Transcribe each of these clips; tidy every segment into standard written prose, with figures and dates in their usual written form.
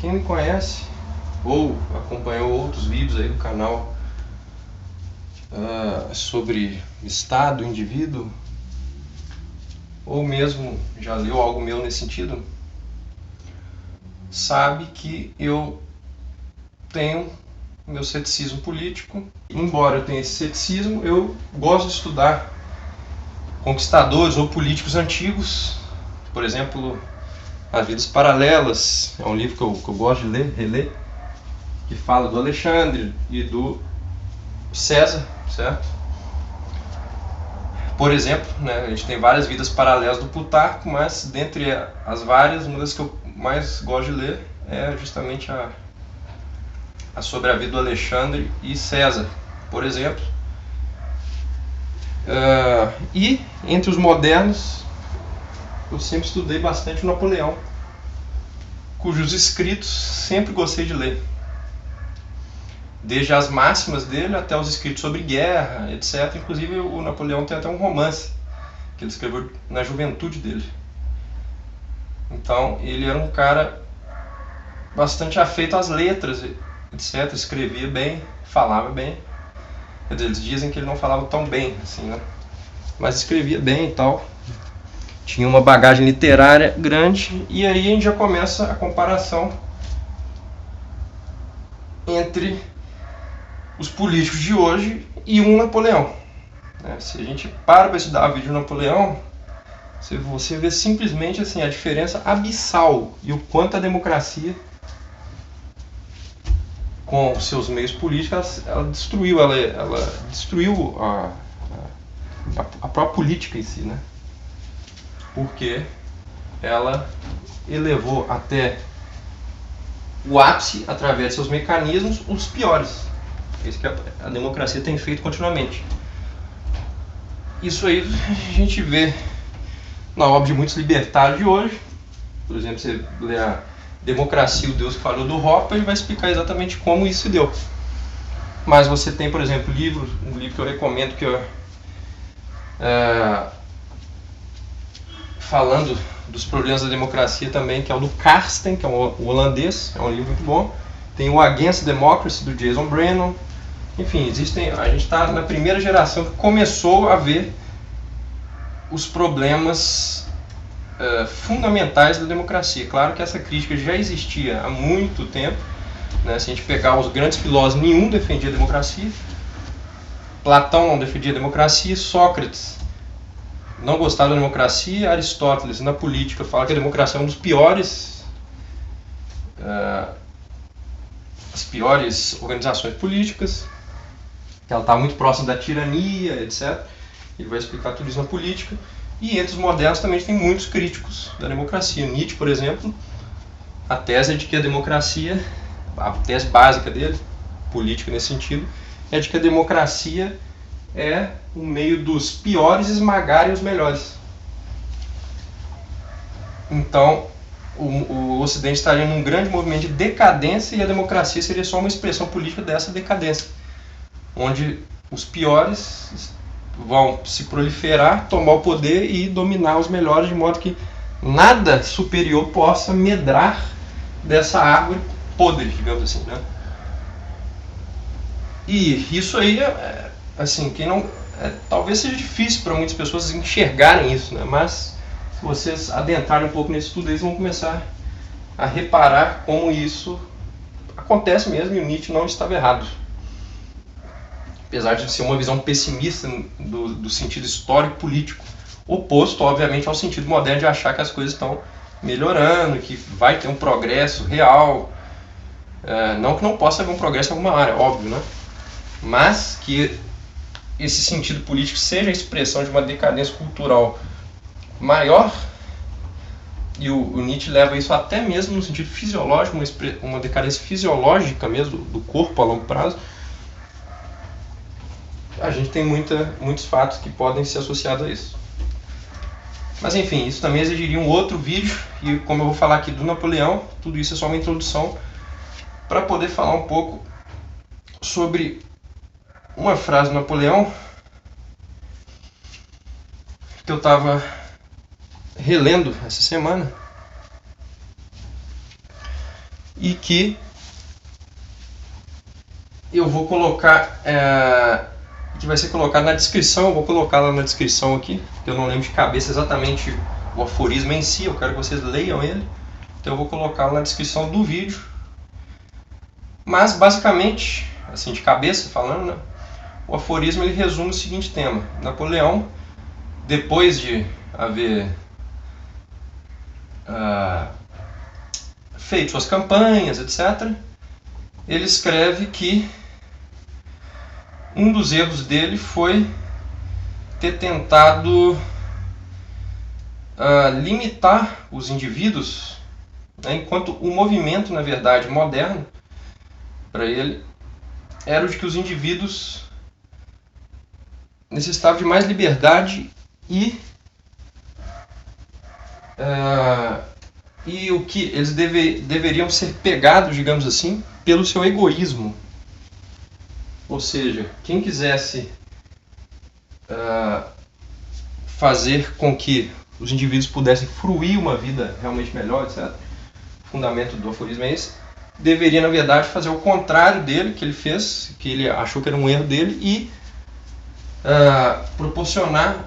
quem me conhece ou acompanhou outros vídeos aí do canal sobre Estado, indivíduo, ou mesmo já leu algo meu nesse sentido, sabe que eu tenho meu ceticismo político. Embora eu tenha esse ceticismo, eu gosto de estudar conquistadores ou políticos antigos. Por exemplo, As Vidas Paralelas é um livro que eu gosto de ler, reler, que fala do Alexandre e do César, certo? Por exemplo, né, a gente tem várias vidas paralelas do Plutarco, mas dentre as várias, uma das que eu mais gosto de ler é justamente a sobre a vida do Alexandre e César, por exemplo. E entre os modernos, eu sempre estudei bastante o Napoleão, cujos escritos sempre gostei de ler. Desde as máximas dele até os escritos sobre guerra, etc. Inclusive o Napoleão tem até um romance que ele escreveu na juventude dele. Então ele era um cara bastante afeito às letras, etc. Escrevia bem, falava bem. Quer dizer, eles dizem que ele não falava tão bem, assim, né? Mas escrevia bem e tal. Tinha uma bagagem literária grande. E aí a gente já começa a comparação entre os políticos de hoje e um Napoleão. Se a gente para estudar o vídeo do Napoleão, você vê simplesmente assim, a diferença abissal e o quanto a democracia, com os seus meios políticos, ela destruiu a própria política em si, né? Porque ela elevou até o ápice, através de seus mecanismos, os piores. Isso que a democracia tem feito continuamente. Isso aí a gente vê na obra de muitos libertários de hoje. Por exemplo, você lê a Democracia, o Deus que falou do Hopper, ele vai explicar exatamente como isso se deu. Mas você tem, por exemplo, um livro que eu recomendo, que falando dos problemas da democracia também, que é o do Karsten, que é um holandês, é um livro muito bom. Tem o Against Democracy, do Jason Brennan. Enfim, a gente está na primeira geração que começou a ver os problemas fundamentais da democracia. Claro que essa crítica já existia há muito tempo, né? Se a gente pegar os grandes filósofos, nenhum defendia a democracia. Platão não defendia a democracia, Sócrates não gostava da democracia, Aristóteles na política fala que a democracia é um dos piores, as piores organizações políticas, que ela está muito próxima da tirania, etc. Ele vai explicar tudo isso na política. E entre os modernos também tem muitos críticos da democracia. Nietzsche, por exemplo, a tese é de que a democracia, a tese básica dele, política nesse sentido, é de que a democracia é um meio dos piores esmagarem os melhores. Então, o Ocidente estaria num grande movimento de decadência, e a democracia seria só uma expressão política dessa decadência, onde os piores vão se proliferar, tomar o poder e dominar os melhores, de modo que nada superior possa medrar dessa árvore podre, digamos assim, né? E isso aí assim, talvez seja difícil para muitas pessoas enxergarem isso, né? Mas se vocês adentrarem um pouco nesse estudo, eles vão começar a reparar como isso acontece mesmo, e o Nietzsche não estava errado. Apesar de ser uma visão pessimista do sentido histórico-político, oposto, obviamente, ao sentido moderno de achar que as coisas estão melhorando, que vai ter um progresso real. Não que não possa haver um progresso em alguma área, óbvio, né? Mas que esse sentido político seja a expressão de uma decadência cultural maior, e o Nietzsche leva isso até mesmo no sentido fisiológico, uma decadência fisiológica mesmo, do corpo a longo prazo. A gente tem muitos fatos que podem ser associados a isso. Mas enfim, isso também exigiria um outro vídeo, e como eu vou falar aqui do Napoleão, tudo isso é só uma introdução para poder falar um pouco sobre uma frase do Napoleão que eu estava relendo essa semana. e que eu vou colocar, que vai ser colocado na descrição. Eu vou colocar lá na descrição aqui, porque eu não lembro de cabeça exatamente o aforismo em si, eu quero que vocês leiam ele, então eu vou colocar lá na descrição do vídeo. Mas basicamente, assim de cabeça falando, né, o aforismo ele resume o seguinte tema: Napoleão, depois de haver feito suas campanhas, etc., ele escreve que um dos erros dele foi ter tentado limitar os indivíduos, né, enquanto o movimento, na verdade, moderno, para ele, era o de que os indivíduos necessitavam de mais liberdade e o que eles deveriam ser pegados, digamos assim, pelo seu egoísmo. Ou seja, quem quisesse fazer com que os indivíduos pudessem fruir uma vida realmente melhor, etc., o fundamento do aforismo é esse, deveria, na verdade, fazer o contrário dele, que ele fez, que ele achou que era um erro dele, e proporcionar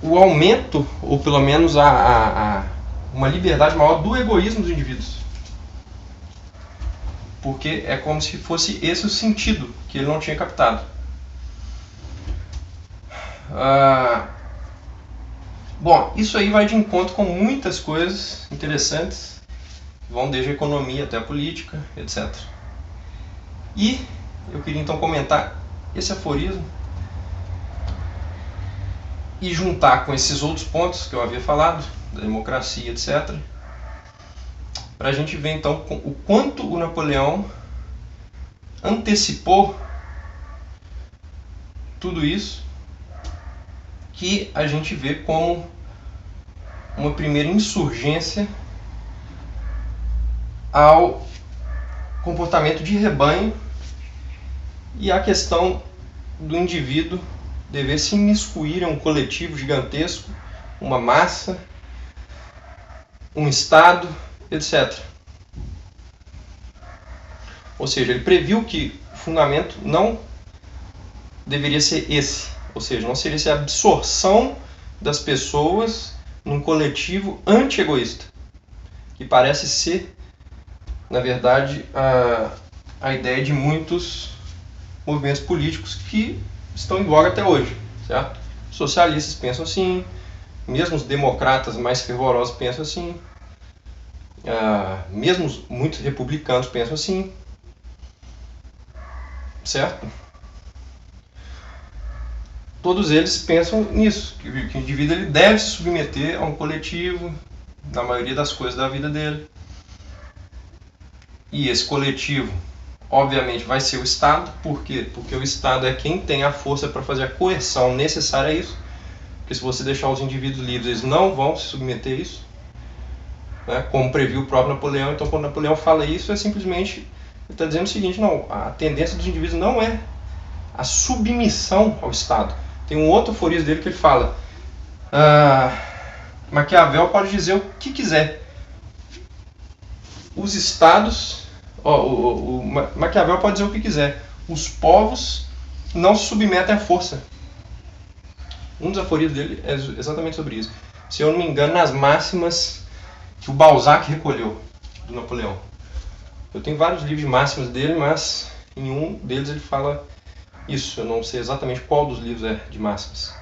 o aumento, ou pelo menos uma liberdade maior do egoísmo dos indivíduos. Porque é como se fosse esse o sentido que ele não tinha captado. Bom, isso aí vai de encontro com muitas coisas interessantes, vão desde a economia até a política, etc. E eu queria então comentar esse aforismo e juntar com esses outros pontos que eu havia falado, da democracia, etc., para a gente ver então o quanto o Napoleão antecipou tudo isso, que a gente vê como uma primeira insurgência ao comportamento de rebanho e a questão do indivíduo dever se imiscuir em um coletivo gigantesco, uma massa, um Estado, etc. Ou seja, ele previu que o fundamento não deveria ser esse, ou seja, não seria essa absorção das pessoas num coletivo anti-egoísta, que parece ser, na verdade, a ideia de muitos movimentos políticos que estão em voga até hoje, certo? Os socialistas pensam assim, mesmo os democratas mais fervorosos pensam assim, mesmo muitos republicanos pensam assim, certo? Todos eles pensam nisso, que o indivíduo ele deve se submeter a um coletivo na maioria das coisas da vida dele. E esse coletivo, obviamente, vai ser o Estado. Por quê? Porque o Estado é quem tem a força para fazer a coerção necessária a isso. Porque se você deixar os indivíduos livres, eles não vão se submeter a isso, né? Como previu o próprio Napoleão. Então, quando Napoleão fala isso, é simplesmente ele está dizendo o seguinte: não, a tendência dos indivíduos não é a submissão ao Estado. Tem um outro aforismo dele que ele fala: Maquiavel pode dizer o que quiser. Os estados, o Maquiavel pode dizer o que quiser. Os povos não se submetem à força. Um dos aforismos dele é exatamente sobre isso. Se eu não me engano, nas máximas que o Balzac recolheu do Napoleão. Eu tenho vários livros de máximas dele, mas em um deles ele fala isso. Eu não sei exatamente qual dos livros é de máximas.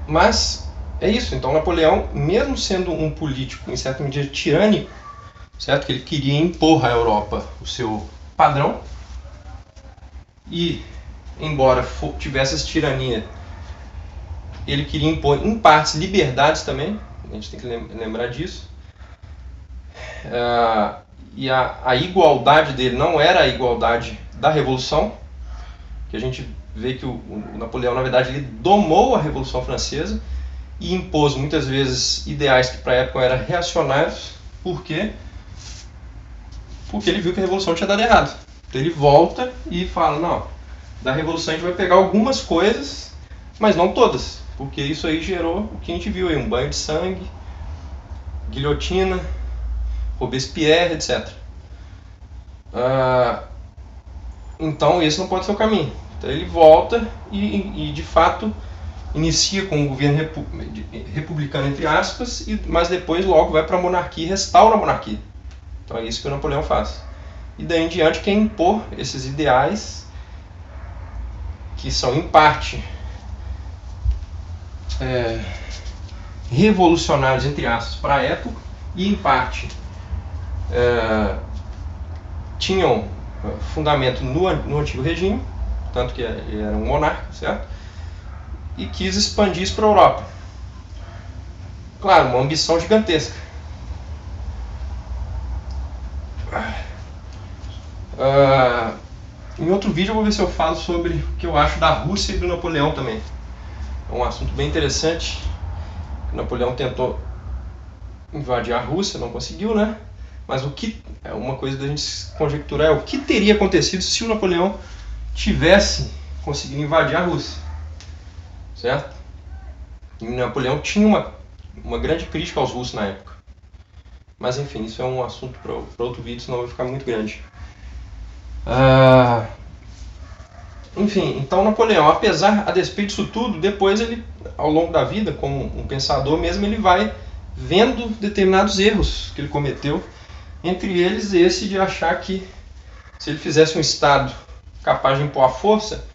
Mas é isso. Então Napoleão, mesmo sendo um político em certa medida tirânico, certo, que ele queria impor à Europa o seu padrão, e embora tivesse essa tirania, ele queria impor em partes liberdades também. A gente tem que lembrar disso. E a igualdade dele não era a igualdade da Revolução, que a gente vê que o Napoleão, na verdade, ele domou a Revolução Francesa e impôs muitas vezes ideais que para a época eram reacionários. Por quê? Porque ele viu que a Revolução tinha dado errado. Então ele volta e fala: não, da Revolução a gente vai pegar algumas coisas, mas não todas, porque isso aí gerou o que a gente viu aí, um banho de sangue, guilhotina, Robespierre, etc. Então esse não pode ser o caminho. Então ele volta e de fato inicia com um governo republicano, entre aspas, mas depois logo vai para a monarquia e restaura a monarquia. Então é isso que o Napoleão faz. E daí em diante quer impor esses ideais que são em parte revolucionários, entre aspas, para a época, e em parte tinham fundamento no antigo regime, tanto que ele era um monarca, certo? E quis expandir isso para a Europa. Claro, uma ambição gigantesca. Em outro vídeo eu vou ver se eu falo sobre o que eu acho da Rússia e do Napoleão também. É um assunto bem interessante. O Napoleão tentou invadir a Rússia, não conseguiu, né? Mas o que é uma coisa da gente conjecturar é o que teria acontecido se o Napoleão tivesse conseguido invadir a Rússia, certo? E o Napoleão tinha uma grande crítica aos russos na época. Mas enfim, isso é um assunto para outro vídeo, senão vai ficar muito grande. Enfim, então Napoleão, a despeito disso tudo, depois ele, ao longo da vida, como um pensador mesmo, ele vai vendo determinados erros que ele cometeu, entre eles esse de achar que se ele fizesse um Estado capaz de impor a força,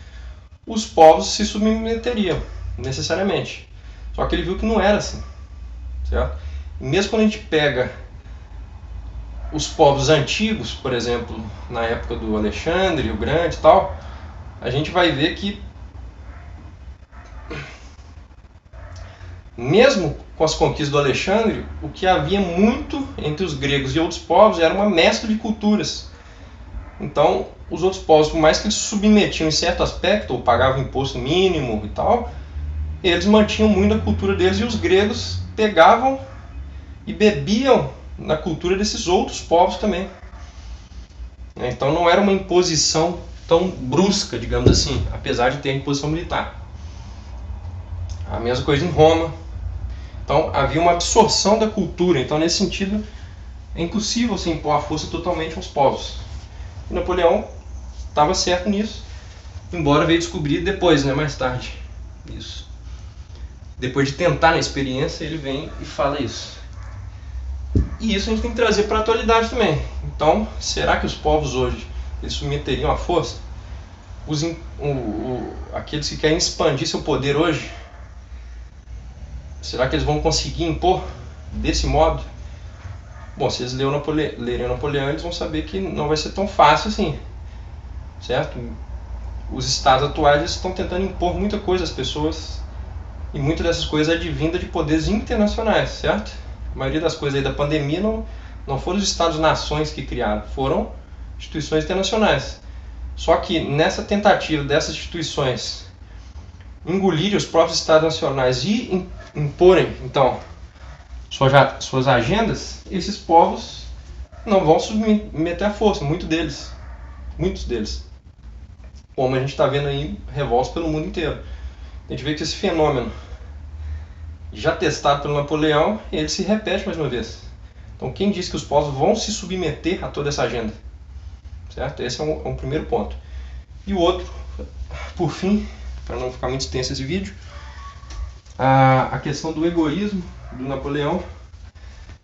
os povos se submeteriam, necessariamente. Só que ele viu que não era assim, certo? E mesmo quando a gente pega os povos antigos, por exemplo, na época do Alexandre o Grande e tal, a gente vai ver que mesmo com as conquistas do Alexandre, o que havia muito entre os gregos e outros povos era uma mescla de culturas. Então, os outros povos, por mais que eles se submetiam em certo aspecto, ou pagavam imposto mínimo e tal, eles mantinham muito a cultura deles, e os gregos pegavam e bebiam na cultura desses outros povos também. Então não era uma imposição tão brusca, digamos assim, apesar de ter a imposição militar. A mesma coisa em Roma. Então havia uma absorção da cultura. Então nesse sentido é impossível se impor a força totalmente aos povos. E Napoleão estava certo nisso, embora veio descobrir depois, né, mais tarde. Isso. Depois de tentar na experiência, ele vem e fala isso. E isso a gente tem que trazer para a atualidade também. Então, será que os povos hoje eles submeteriam à força? Aqueles que querem expandir seu poder hoje, será que eles vão conseguir impor desse modo? Bom, se eles lerem Napoleão, eles vão saber que não vai ser tão fácil assim, certo? Os estados atuais eles estão tentando impor muita coisa às pessoas, e muitas dessas coisas é advinda de poderes internacionais, certo? A maioria das coisas aí da pandemia não foram os Estados-nações que criaram, foram instituições internacionais. Só que nessa tentativa dessas instituições engolirem os próprios Estados nacionais e imporem, então, suas agendas, esses povos não vão submeter à força, muitos deles. Como a gente está vendo aí, revoltas pelo mundo inteiro. A gente vê que esse fenômeno, já testado pelo Napoleão, ele se repete mais uma vez. Então quem diz que os povos vão se submeter a toda essa agenda? Certo? Esse é um primeiro ponto. E o outro, por fim, para não ficar muito extenso esse vídeo, a questão do egoísmo do Napoleão,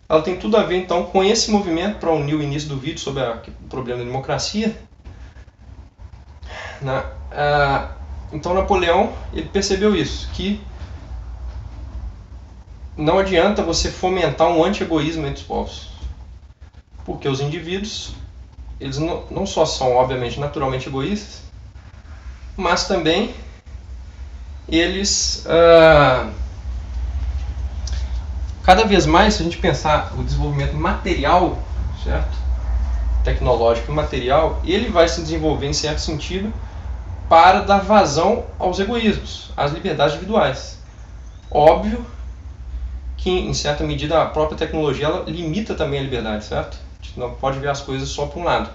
ela tem tudo a ver então com esse movimento, para unir o início do vídeo sobre o problema da democracia. Então Napoleão ele percebeu isso, que não adianta você fomentar um anti-egoísmo entre os povos, porque os indivíduos eles não só são obviamente naturalmente egoístas, mas também eles cada vez mais, se a gente pensar o desenvolvimento material, certo? Tecnológico e material, ele vai se desenvolver em certo sentido para dar vazão aos egoísmos, às liberdades individuais. Óbvio que, em certa medida, a própria tecnologia ela limita também a liberdade, certo? A gente não pode ver as coisas só por um lado.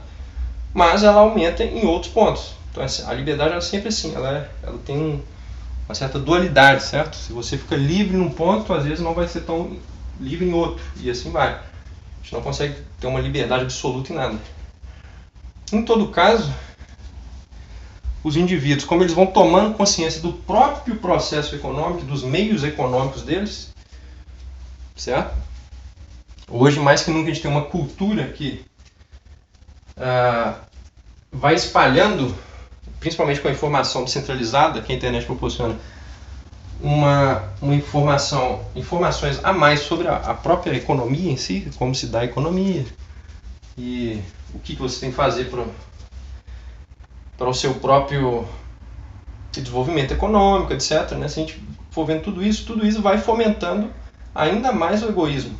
Mas ela aumenta em outros pontos. Então, a liberdade ela é sempre assim, ela tem uma certa dualidade, certo? Se você fica livre num ponto, às vezes não vai ser tão livre em outro, e assim vai. A gente não consegue ter uma liberdade absoluta em nada. Em todo caso, os indivíduos, como eles vão tomando consciência do próprio processo econômico, dos meios econômicos deles, certo? Hoje, mais que nunca, a gente tem uma cultura que vai espalhando, principalmente com a informação descentralizada que a internet proporciona, informações a mais sobre a própria economia em si, como se dá a economia e o que você tem que fazer para o seu próprio desenvolvimento econômico, etc. Né? Se a gente for vendo tudo isso vai fomentando ainda mais o egoísmo,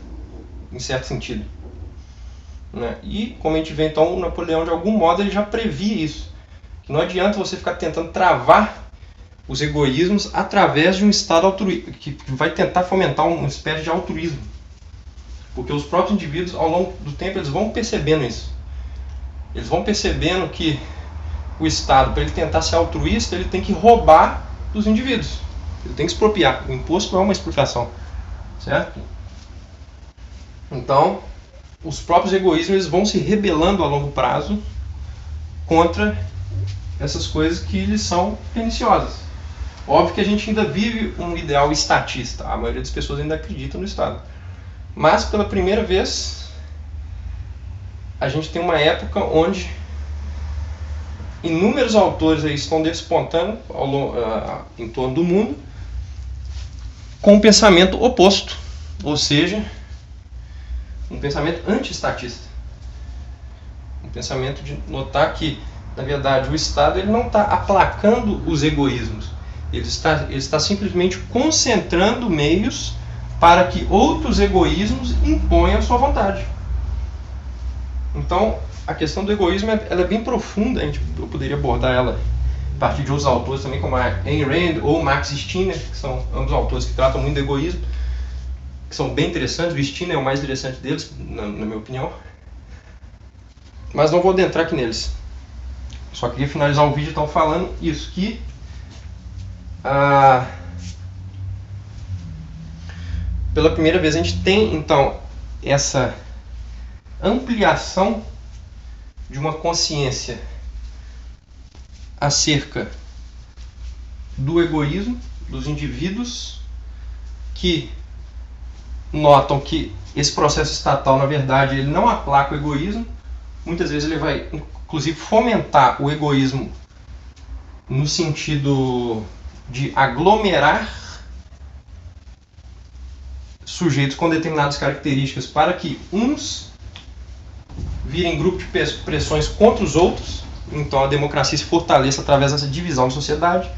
em certo sentido. Né? E, como a gente vê, então, o Napoleão, de algum modo, ele já previa isso. Que não adianta você ficar tentando travar os egoísmos através de um Estado altruísta, que vai tentar fomentar uma espécie de altruísmo. Porque os próprios indivíduos, ao longo do tempo, eles vão percebendo isso. Eles vão percebendo que o Estado, para ele tentar ser altruísta, ele tem que roubar dos indivíduos. Ele tem que expropriar. O imposto não é uma expropriação. Certo? Então, os próprios egoísmos eles vão se rebelando a longo prazo contra essas coisas que lhes são perniciosas. Óbvio que a gente ainda vive um ideal estatista. A maioria das pessoas ainda acredita no Estado. Mas, pela primeira vez, a gente tem uma época onde inúmeros autores aí estão despontando em torno do mundo com um pensamento oposto, ou seja, um pensamento anti-estatista. Um pensamento de notar que, na verdade, o Estado ele não está aplacando os egoísmos. Ele está simplesmente concentrando meios para que outros egoísmos imponham a sua vontade. Então, a questão do egoísmo ela é bem profunda, eu poderia abordar ela a partir de outros autores também, como a Ayn Rand ou Max Stirner, que são ambos autores que tratam muito do egoísmo, que são bem interessantes. O Stirner é o mais interessante deles, na minha opinião. Mas não vou adentrar aqui neles. Só queria finalizar o vídeo então falando isso, que pela primeira vez a gente tem então essa ampliação de uma consciência acerca do egoísmo dos indivíduos que notam que esse processo estatal, na verdade, ele não aplaca o egoísmo. Muitas vezes ele vai, inclusive, fomentar o egoísmo no sentido de aglomerar sujeitos com determinadas características para que uns virem grupo de pressões contra os outros. Então a democracia se fortaleça através dessa divisão da sociedade,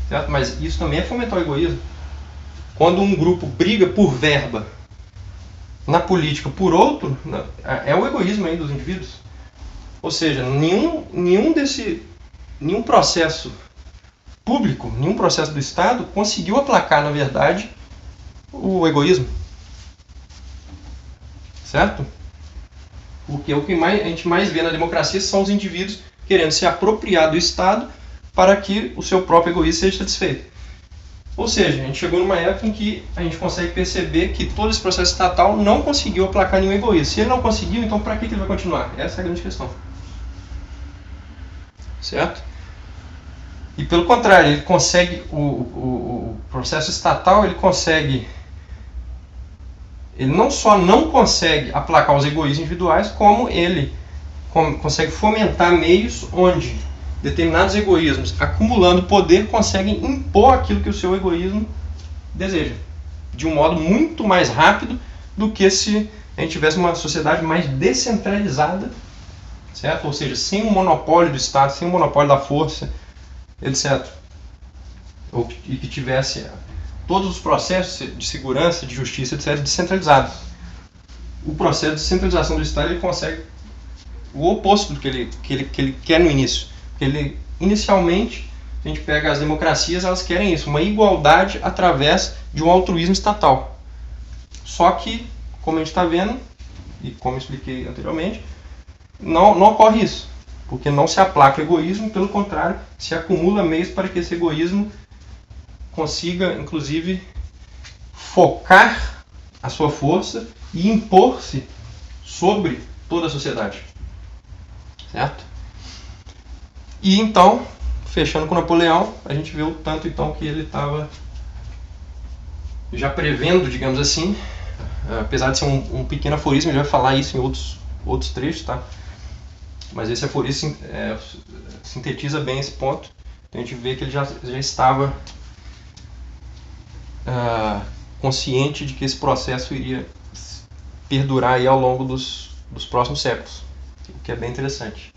certo? Mas isso também é fomentar o egoísmo. Quando um grupo briga por verba na política por outro, é o egoísmo aí dos indivíduos. Ou seja, nenhum processo público, nenhum processo do Estado conseguiu aplacar, na verdade, o egoísmo. Certo? Porque o que a gente mais vê na democracia são os indivíduos querendo se apropriar do Estado para que o seu próprio egoísmo seja satisfeito. Ou seja, a gente chegou numa época em que a gente consegue perceber que todo esse processo estatal não conseguiu aplacar nenhum egoísmo. Se ele não conseguiu, então para que ele vai continuar? Essa é a grande questão. Certo? E pelo contrário, ele consegue, o processo estatal, ele não só não consegue aplacar os egoísmos individuais, como ele consegue fomentar meios onde determinados egoísmos, acumulando poder, conseguem impor aquilo que o seu egoísmo deseja, de um modo muito mais rápido do que se a gente tivesse uma sociedade mais descentralizada, certo? Ou seja, sem um monopólio do Estado, sem um monopólio da força, etc. E que tivesse todos os processos de segurança, de justiça, etc., descentralizados. O processo de centralização do Estado ele consegue o oposto do que ele quer no início. Inicialmente, a gente pega as democracias, elas querem isso, uma igualdade através de um altruísmo estatal. Só que, como a gente está vendo, e como eu expliquei anteriormente, não ocorre isso, porque não se aplaca o egoísmo, pelo contrário, se acumula meios para que esse egoísmo consiga, inclusive, focar a sua força e impor-se sobre toda a sociedade. Certo? E então, fechando com Napoleão, a gente vê o tanto então que ele estava já prevendo, digamos assim, apesar de ser um pequeno aforismo, ele vai falar isso em outros trechos, tá? Mas esse aforismo sintetiza bem esse ponto. Então a gente vê que ele já estava consciente de que esse processo iria perdurar aí ao longo dos próximos séculos, o que é bem interessante.